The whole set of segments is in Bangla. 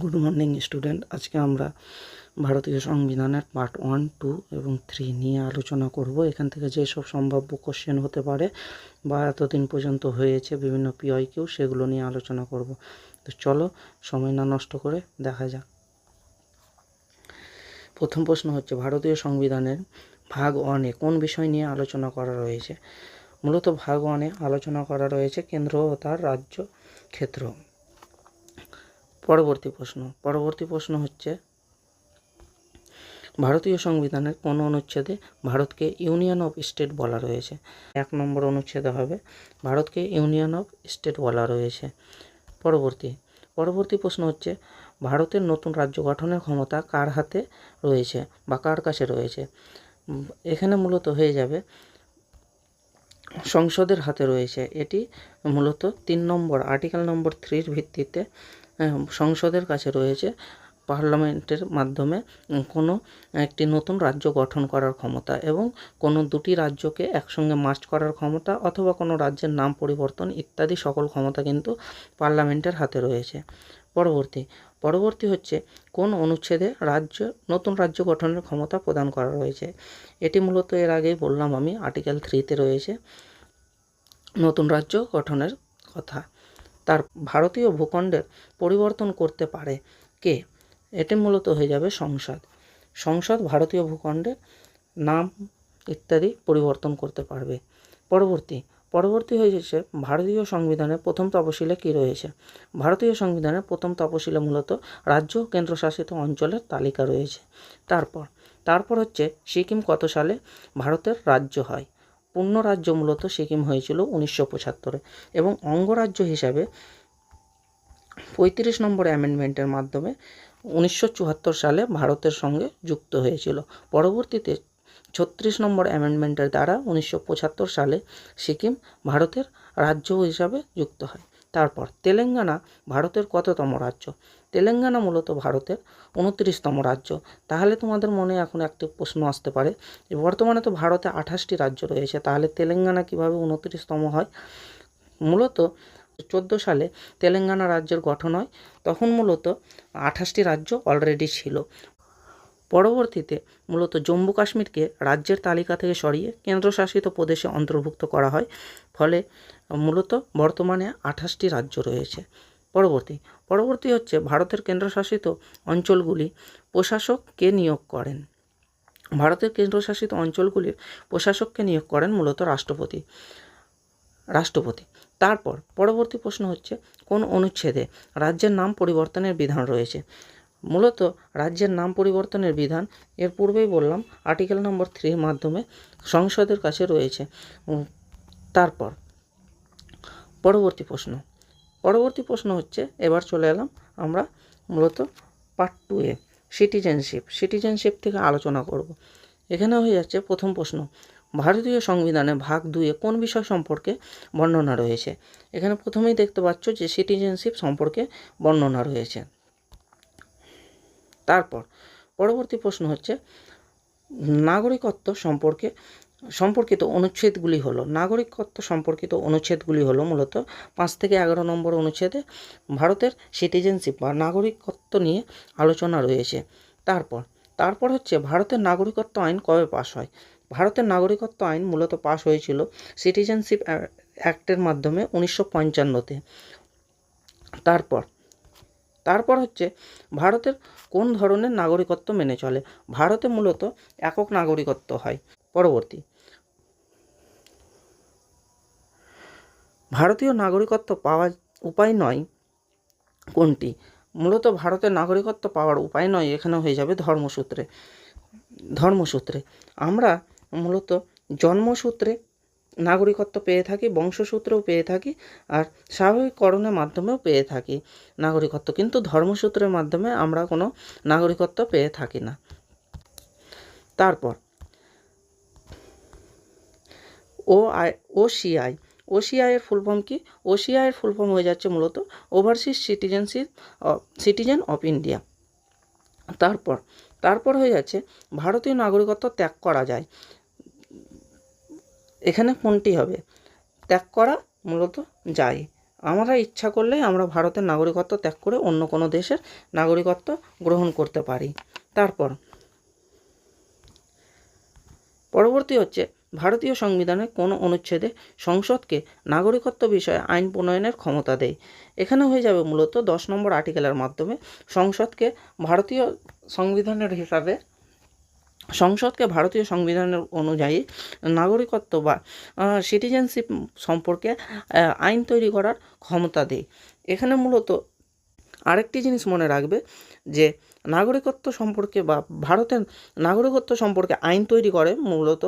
Good morning student. আজকে আমরা ভারতীয় সংবিধানের পার্ট 1, 2 এবং 3 নিয়ে আলোচনা করব। এখান থেকে যেসব সম্ভাব্য কোশ্চেন হতে পারে বা এতদিন পর্যন্ত হয়েছে বিভিন্ন পিআইকিউ, সেগুলো নিয়ে আলোচনা করব। তো চলো সময় না নষ্ট করে দেখা যাক। প্রথম প্রশ্ন হচ্ছে, ভারতীয় সংবিধানের ভাগ 1-এ কোন বিষয় নিয়ে আলোচনা করা রয়েছে? মূলত ভাগ 1-এ আলোচনা করা রয়েছে কেন্দ্র ও তার রাজ্য ক্ষেত্র। পরবর্তী প্রশ্ন হচ্ছে, ভারতীয় সংবিধানের কোন অনুচ্ছেদে ভারতকে ইউনিয়ন অফ স্টেট বলা রয়েছে? 1 নম্বর অনুচ্ছেদে হবে ভারতকে ইউনিয়ন অফ স্টেট বলা রয়েছে। পরবর্তী প্রশ্ন হচ্ছে, ভারতের নতুন রাজ্য গঠনের ক্ষমতা কার হাতে রয়েছে বা কার কাছে রয়েছে? এখানে মূলত হয়ে যাবে সংসদের হাতে রয়েছে। এটি মূলত 3 নম্বর আর্টিকেল নম্বর 3 ভিত্তিতে সংসদের কাছে রয়েছে পার্লামেন্টের মাধ্যমে কোনো একটি নতুন রাজ্য গঠন করার ক্ষমতা এবং কোনো দুটি রাজ্যকে একসঙ্গে মার্চ করার ক্ষমতা অথবা কোনো রাজ্যের নাম পরিবর্তন ইত্যাদি সকল ক্ষমতা কিন্তু পার্লামেন্টের হাতে রয়েছে। পরবর্তী হচ্ছে, কোন অনুচ্ছেদে নতুন রাজ্য গঠনের ক্ষমতা প্রদান করা রয়েছে? এটি মূলত এর আগেই বললাম আমি, আর্টিকেল 3-তে রয়েছে নতুন রাজ্য গঠনের কথা। তার ভারতীয় ভূখণ্ডের পরিবর্তন করতে পারে কে? এটি মূলত হয়ে যাবে সংসদ ভারতীয় ভূখণ্ডের নাম ইত্যাদি পরিবর্তন করতে পারবে। পরবর্তী হয়েছে, ভারতীয় সংবিধানের প্রথম তফসিলে কী রয়েছে? ভারতীয় সংবিধানের প্রথম তফসিলে মূলত রাজ্য কেন্দ্রশাসিত অঞ্চলের তালিকা রয়েছে। তারপর হচ্ছে, সিকিম কত সালে ভারতের রাজ্য হয়? পূর্ণ রাজ্য মূলত সিকিম হয়েছিল 1975-এ এবং অঙ্গরাজ্য হিসাবে 35 নম্বর অ্যামেন্ডমেন্টের মাধ্যমে 1974 সালে ভারতের সঙ্গে যুক্ত হয়েছিল। পরবর্তীতে 36 নম্বর অ্যামেন্ডমেন্টের দ্বারা 1975 সালে সিকিম ভারতের রাজ্য হিসাবে যুক্ত হয়। তারপর তেলেঙ্গানা ভারতের কততম রাজ্য? তেলেঙ্গানা মূলত ভারতের 29তম রাজ্য। তাহলে তোমাদের মনে এখন একটি প্রশ্ন আসতে পারে, বর্তমানে তো ভারতে 28টি রাজ্য রয়েছে, তাহলে তেলেঙ্গানা কিভাবে 29তম হয়? মূলত 2014 সালে তেলেঙ্গানা রাজ্যের গঠন হয়, তখন মূলত 28টি রাজ্য অলরেডি ছিল। পরবর্তীতে মূলত জম্মু কাশ্মীরকে রাজ্যের তালিকা থেকে সরিয়ে কেন্দ্রশাসিত প্রদেশে অন্তর্ভুক্ত করা হয়, ফলে মূলত বর্তমানে 28টি রাজ্য রয়েছে। পরবর্তী হচ্ছে, ভারতের কেন্দ্রশাসিত অঞ্চলগুলি প্রশাসককে নিয়োগ করেন? ভারতের কেন্দ্রশাসিত অঞ্চলগুলির প্রশাসককে নিয়োগ করেন মূলত রাষ্ট্রপতি। পরবর্তী প্রশ্ন হচ্ছে, কোন অনুচ্ছেদে রাজ্যের নাম পরিবর্তনের বিধান রয়েছে? মূলত রাজ্যের নাম পরিবর্তনের বিধান এর পূর্বেই বললাম আর্টিকেল নম্বর 3-এর মাধ্যমে সংসদের কাছে রয়েছে। পরবর্তী প্রশ্ন হচ্ছে, এবার চলে এলাম আমরা মূলত পার্ট 2-এ সিটিজেনশিপ থেকে আলোচনা করব। এখানে হয়ে যাচ্ছে প্রথম প্রশ্ন, ভারতীয় সংবিধানে ভাগ 2-এ কোন বিষয় সম্পর্কে বর্ণনা রয়েছে? এখানে প্রথমেই দেখতে পাচ্ছ যে সিটিজেনশিপ সম্পর্কে বর্ণনা রয়েছে। পরবর্তী প্রশ্ন হচ্ছে, নাগরিকত্ব সম্পর্কিত অনুচ্ছেদগুলি হলো মূলত 5 থেকে 11 নম্বর অনুচ্ছেদে ভারতের সিটিজেনশিপ বা নাগরিকত্ব নিয়ে আলোচনা রয়েছে। তারপর হচ্ছে, ভারতের নাগরিকত্ব আইন কবে পাস হয়? ভারতের নাগরিকত্ব আইন মূলত পাস হয়েছিল সিটিজেনশিপ অ্যাক্টের মাধ্যমে 1955-তে। তারপর হচ্ছে, ভারতের কোন ধরনের নাগরিকত্ব মেনে চলে? ভারতে মূলত একক নাগরিকত্ব হয়। ভারতীয় নাগরিকত্ব পাওয়ার উপায় নয় কোনটি? মূলত ভারতের নাগরিকত্ব পাওয়ার উপায় নয় এখানে হয়ে যাবে ধর্মসূত্রে। আমরা মূলত জন্মসূত্রে নাগরিকত্ব পেয়ে থাকি, বংশসূত্রেও পেয়ে থাকি, আর স্বাভাবিককরণের মাধ্যমেও পেয়ে থাকি নাগরিকত্ব, কিন্তু ধর্মসূত্রের মাধ্যমে আমরা কোনো নাগরিকত্ব পেয়ে থাকি না। তারপর ওসিআই এর ফুল ফর্ম কি? ওসিআই এর ফুল ফর্ম হয়ে যাচ্ছে মূলত ওভারসিজ সিটিজেন অফ ইন্ডিয়া। তারপর হয়ে যাচ্ছে, ভারতীয় নাগরিকত্ব ত্যাগ করা যায়, এখানে কোনটি হবে? ত্যাগ করা মূলত যায়, আমরা ইচ্ছা করলেই আমরা ভারতের নাগরিকত্ব ত্যাগ করে অন্য কোনো দেশের নাগরিকত্ব গ্রহণ করতে পারি। তারপর পরবর্তী হচ্ছে ভারতীয় সংবিধানের কোন অনুচ্ছেদে সংসদকে নাগরিকত্ব বিষয়ে আইন প্রণয়নের ক্ষমতা দেয়। এখানে হয়ে যাবে মূলত 10 নম্বর আর্টিকেলের মাধ্যমে সংসদকে ভারতীয় সংবিধানের অনুযায়ী নাগরিকত্ব বা সিটিজেনশিপ সম্পর্কে আইন তৈরি করার ক্ষমতা দেয়। এখানে মূলত আরেকটি জিনিস মনে রাখবে যে নাগরিকত্ব সম্পর্কে বা ভারতের নাগরিকত্ব সম্পর্কে আইন তৈরি করে মূলত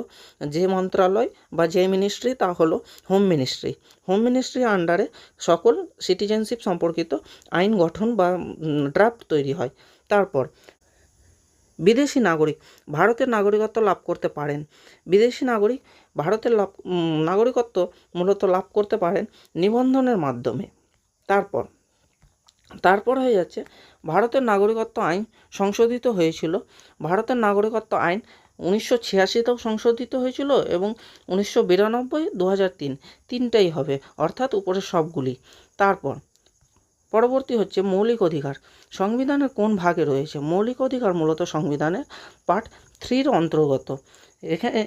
যে মন্ত্রণালয় বা যে মিনিস্ট্রি, তা হলো হোম মিনিস্ট্রি। হোম মিনিস্ট্রির আন্ডারে সকল সিটিজেনশিপ সম্পর্কিত আইন গঠন বা ড্রাফট তৈরি হয়। তারপর বিদেশি নাগরিক ভারতের নাগরিকত্ব লাভ করতে পারেন। বিদেশি নাগরিক ভারতের নাগরিকত্ব মূলত লাভ করতে পারেন নিবন্ধনের মাধ্যমে। তারপর হয়ে যাচ্ছে ভারতের নাগরিকত্ব আইন সংশোধিত হয়েছিল। ভারতের নাগরিকত্ব আইন 1986তেও সংশোধিত হয়েছিল এবং 1992, 2003 তিনটাই হবে, অর্থাৎ উপরের সবগুলি। পরবর্তী হচ্ছে মৌলিক অধিকার সংবিধানের কোন ভাগে রয়েছে। মৌলিক অধিকার মূলত সংবিধানের পার্ট 3 অন্তর্গত। এখানে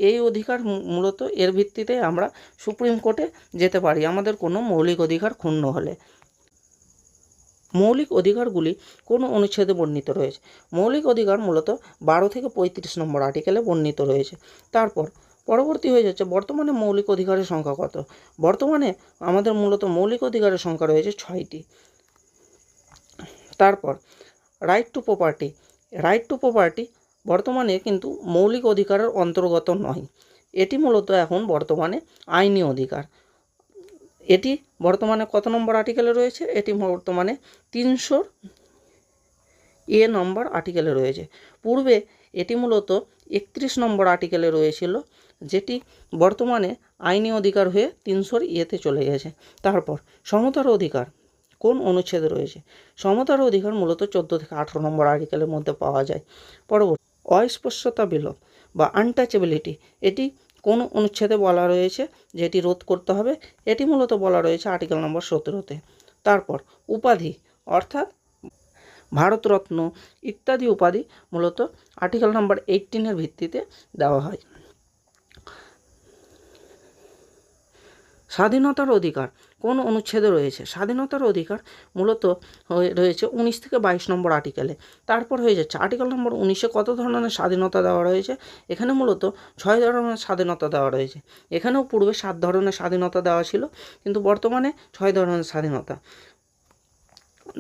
এই অধিকার মূলত এর ভিত্তিতে আমরা সুপ্রিম কোর্টে যেতে পারি আমাদের কোনো মৌলিক অধিকার ক্ষুণ্ণ হলে। মৌলিক অধিকারগুলি কোন অনুচ্ছেদে বর্ণিত রয়েছে। মৌলিক অধিকার মূলত 12 থেকে 35 নম্বর আর্টিকেলে বর্ণিত রয়েছে। পরবর্তী হয়ে যাচ্ছে বর্তমানে মৌলিক অধিকারের সংখ্যা কত। বর্তমানে আমাদের মূলত মৌলিক অধিকারের সংখ্যা রয়েছে 6টি। তারপর রাইট টু প্রপার্টি বর্তমানে কিন্তু মৌলিক অধিকারের অন্তর্গত নয়। এটি মূলত এখন বর্তমানে আইনি অধিকার। এটি বর্তমানে কত নম্বর আর্টিকেলে রয়েছে। এটি বর্তমানে 300A নম্বর আর্টিকেলে রয়েছে। পূর্বে এটি মূলত 31 নম্বর আর্টিকেলে রয়েছিল, যেটি বর্তমানে আইনি অধিকার হয়ে 300A চলে গেছে। তারপর সমতার অধিকার কোন অনুচ্ছেদে রয়েছে। সমতার অধিকার মূলত 14 থেকে 18 নম্বর আর্টিকেলের মধ্যে পাওয়া যায়। পরবর্তী অস্পৃশ্যতা বিলোপ বা আনটাচেবিলিটি, এটি কোন অনুচ্ছেদে বলা রয়েছে যেটি রোধ করতে হবে। এটি মূলত বলা রয়েছে আর্টিকেল নম্বর 17-তে। তারপর উপাধি অর্থাৎ ভারতরত্ন ইত্যাদি উপাধি মূলত আর্টিকেল নম্বর 18-এর ভিত্তিতে দেওয়া হয়। স্বাধীনতার অধিকার কোন অনুচ্ছেদে রয়েছে। স্বাধীনতার অধিকার মূলত রয়েছে 19 থেকে 22 নম্বর আর্টিকেলে। তারপর হয়ে যাচ্ছে আর্টিকেল নম্বর 19-এ কত ধরনের স্বাধীনতা দেওয়া রয়েছে। এখানে মূলত 6 ধরনের স্বাধীনতা দেওয়া রয়েছে। এখানেও পূর্বে 7 ধরনের স্বাধীনতা দেওয়া ছিল, কিন্তু বর্তমানে 6 ধরনের স্বাধীনতা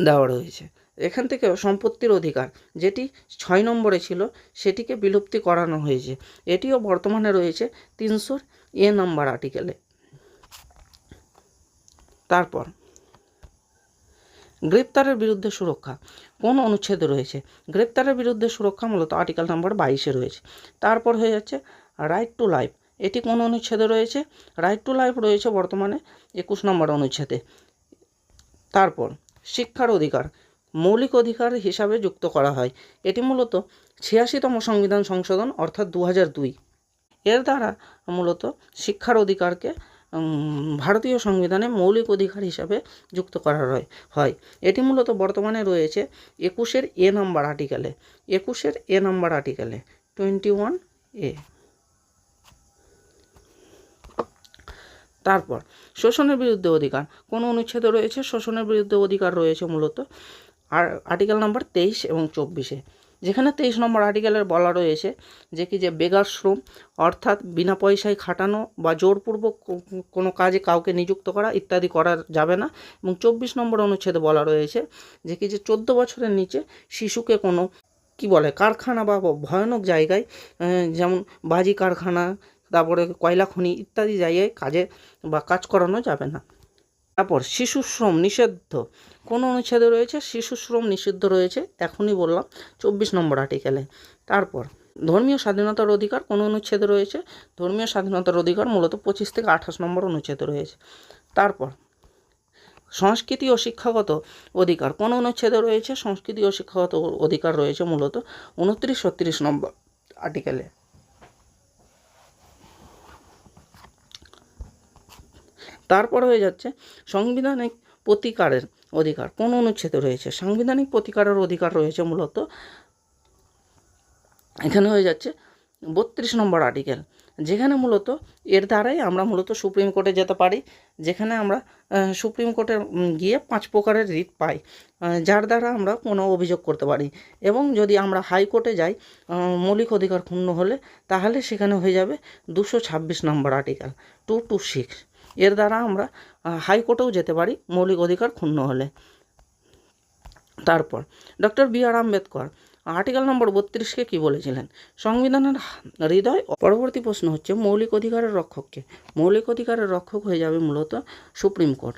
দেওয়া রয়েছে। এখান থেকে সম্পত্তির অধিকার যেটি 6 নম্বরে ছিল সেটিকে বিলুপ্তি করানো হয়েছে। এটিও বর্তমানে রয়েছে 300A নম্বর আর্টিকেলে। তারপর গ্রেপ্তারের বিরুদ্ধে সুরক্ষা কোন অনুচ্ছেদে রয়েছে। গ্রেপ্তারের বিরুদ্ধে সুরক্ষা মূলত আর্টিকেল নম্বর 22-এ রয়েছে। তারপর হয়ে যাচ্ছে রাইট টু লাইফ, এটি কোন অনুচ্ছেদে রয়েছে। রাইট টু লাইফ রয়েছে বর্তমানে 21 নম্বর অনুচ্ছেদে। তারপর শিক্ষার অধিকার মৌলিক অধিকার হিসাবে যুক্ত করা হয়। এটি মূলত 86তম সংবিধান সংশোধন অর্থাৎ 2002 এর দ্বারা মূলত শিক্ষার অধিকারকে ভারতীয় সংবিধানে মৌলিক অধিকার হিসাবে যুক্ত করা হয়। এটি মূলত বর্তমানে রয়েছে 21-এ নম্বর আর্টিকেলে। 21-এ নম্বর আর্টিকেলে 21A। তারপর শোষণের বিরুদ্ধে অধিকার কোন অনুচ্ছেদে রয়েছে। শোষণের বিরুদ্ধে অধিকার রয়েছে মূলত আর্টিকেল নম্বর 23 এবং 24-এ, যেখানে 23 নম্বর আর্টিকেলের বলা রয়েছে যে বেগার শ্রম অর্থাৎ বিনা পয়সায় খাটানো বা জোরপূর্বক কোনো কাজে কাউকে নিযুক্ত করা ইত্যাদি করা যাবে না। এবং 24 নম্বর অনুচ্ছেদে বলা রয়েছে যে 14 বছরের নিচে শিশুকে কোনো কারখানা বা ভয়ানক জায়গায়, যেমন বাজি কারখানা, তারপরে কয়লা খনি ইত্যাদি জায়গায় কাজ করানো যাবে না। তারপর শিশু শ্রম নিষিদ্ধ কোন অনুচ্ছেদে রয়েছে। শিশু শ্রম নিষিদ্ধ রয়েছে, এখনই বললাম, 24 নম্বর আর্টিকেলে। তারপর ধর্মীয় স্বাধীনতার অধিকার কোন অনুচ্ছেদে রয়েছে। ধর্মীয় স্বাধীনতার অধিকার মূলত 25 থেকে 28 নম্বর অনুচ্ছেদে রয়েছে। তারপর সংস্কৃতি ও শিক্ষাগত অধিকার কোন অনুচ্ছেদে রয়েছে। সংস্কৃতি ও শিক্ষাগত অধিকার রয়েছে মূলত 29-30 নম্বর আর্টিকেলে। তারপর হয়ে যাচ্ছে সাংবিধানিক প্রতিকারের অধিকার কোন অনুচ্ছেদে রয়েছে। সাংবিধানিক প্রতিকারের অধিকার রয়েছে মূলত এখানে হয়ে যাচ্ছে 32 নম্বর আর্টিকেল, যেখানে মূলত এর দ্বারাই আমরা মূলত সুপ্রিম কোর্টে যেতে পারি, যেখানে আমরা সুপ্রিম কোর্টে গিয়ে 5 প্রকারের রিট পাই, যার দ্বারা আমরা কোনো অভিযোগ করতে পারি। এবং যদি আমরা হাইকোর্টে যাই মৌলিক অধিকার ক্ষুণ্ণ হলে, তাহলে সেখানে হয়ে যাবে 226 নম্বর আর্টিকেল 226, এর দ্বারা আমরা হাইকোর্টেও যেতে পারি মৌলিক অধিকার ক্ষুণ্ণ হলে। তারপর ডক্টর বি.আর. আম্বেদকর আর্টিকেল নম্বর 32কে কী বলেছিলেন? সংবিধানের হৃদয়। পরবর্তী প্রশ্ন হচ্ছে মৌলিক অধিকারের রক্ষককে। মৌলিক অধিকারের রক্ষক হয়ে যাবে মূলত সুপ্রিম কোর্ট।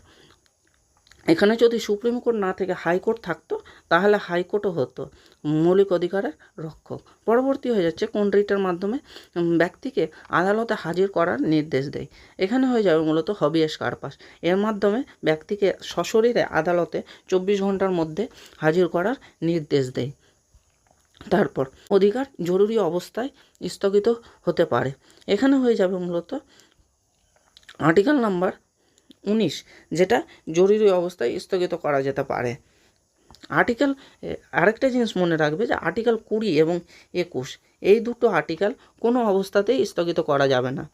এখানে যদি সুপ্রিম কোর্ট না থেকে হাইকোর্ট থাকতো, তাহলে হাইকোর্টও হতো মৌলিক অধিকারের রক্ষক। পরবর্তী হয়ে যাচ্ছে কোন রিটের মাধ্যমে ব্যক্তিকে আদালতে হাজির করার নির্দেশ দেয়। এখানে হয়ে যাবে মূলত হবিয়াস কর্পাস। এর মাধ্যমে ব্যক্তিকে সশরীরে আদালতে 24 ঘন্টার মধ্যে হাজির করার নির্দেশ দেয়। তারপর অধিকার জরুরি অবস্থায় স্থগিত হতে পারে। এখানে হয়ে যাবে মূলত আর্টিকেল নাম্বার 19, যেটা জরুরি অবস্থায় স্থগিত করা যেতে পারে। আর্টিকেল আরেকটা জিনিস মনে রাখবে যে আর্টিকেল 20 এবং 21 এই দুটো আর্টিকেল কোনো অবস্থাতেই স্থগিত করা যাবে না।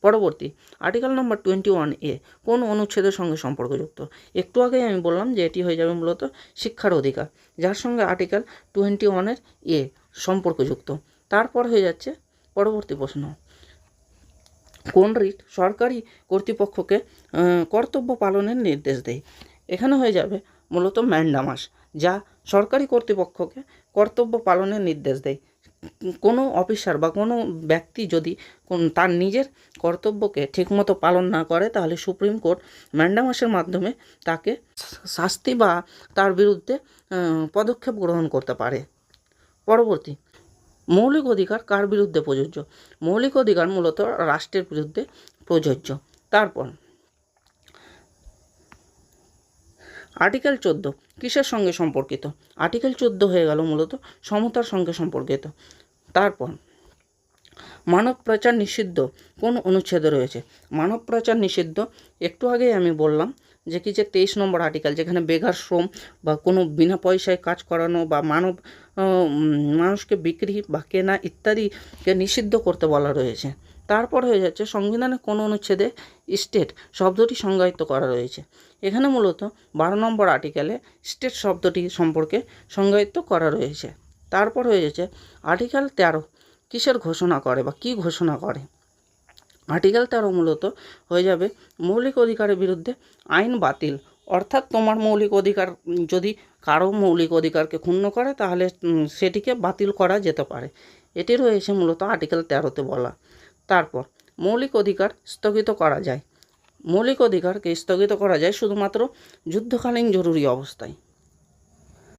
পরবর্তী আর্টিকেল নম্বর 21A কোন অনুচ্ছেদের সঙ্গে সম্পর্কযুক্ত? একটু আগেই আমি বললাম যে এটি হয়ে যাবে মূলত শিক্ষার অধিকার, যার সঙ্গে আর্টিকেল 21 A সম্পর্কযুক্ত। তারপর হয়ে যাচ্ছে পরবর্তী প্রশ্ন, কোন রিট সরকারি কর্তৃপক্ষকে কর্তব্য পালনের নির্দেশ দেয়? এখানে হয়ে যাবে মূলত ম্যান্ডামাস, যা সরকারি কর্তৃপক্ষকে কর্তব্য পালনের নির্দেশ দেয়। কোনো অফিসার বা কোনো ব্যক্তি যদি তার নিজের কর্তব্যকে ঠিকমতো পালন না করে, তাহলে সুপ্রিম কোর্ট ম্যান্ডামাসের মাধ্যমে তাকে শাস্তি বা তার বিরুদ্ধে পদক্ষেপ গ্রহণ করতে পারে। পরবর্তী মৌলিক অধিকার কার বিরুদ্ধে প্রযোজ্য? মৌলিক অধিকার মূলত রাষ্ট্রের বিরুদ্ধে প্রযোজ্য। তারপর আর্টিকেল 14 কিসের সঙ্গে সম্পর্কিত? আর্টিকেল 14 হয়ে গেল মূলত সমতার সঙ্গে সম্পর্কিত। তারপর মানব পাচার নিষিদ্ধ কোন অনুচ্ছেদে রয়েছে? মানব পাচার নিষিদ্ধ একটু আগেই আমি বললাম যে 23 নম্বর আর্টিকেল, যেখানে বেকার শ্রম বা কোনো বিনা পয়সায় কাজ করানো বা মানুষকে বিক্রি বা কেনা ইত্যাদিকে নিষিদ্ধ করতে বলা রয়েছে। তারপর হয়ে যাচ্ছে সংবিধানের কোন অনুচ্ছেদে স্টেট শব্দটি সংজ্ঞায়িত করা রয়েছে? এখানে মূলত 12 নম্বর আর্টিকেলে স্টেট শব্দটি সম্পর্কে সংজ্ঞায়িত করা রয়েছে। তারপর হয়ে যাচ্ছে আর্টিকেল 13 কিসের ঘোষণা করে বা কী ঘোষণা করে? আর্টিকেল 13 মূলত হয়ে যাবে মৌলিক অধিকারের বিরুদ্ধে আইন বাতিল, অর্থাৎ তোমার মৌলিক অধিকার যদি কারো মৌলিক অধিকারকে ক্ষুণ্ণ করে, তাহলে সেটিকে বাতিল করা যেতে পারে। এটি রয়েছে মূলত আর্টিকেল 13-তে বলা। তারপর মৌলিক অধিকার স্থগিত করা যায়। মৌলিক অধিকারকে স্থগিত করা যায় শুধুমাত্র যুদ্ধকালীন জরুরি অবস্থায়।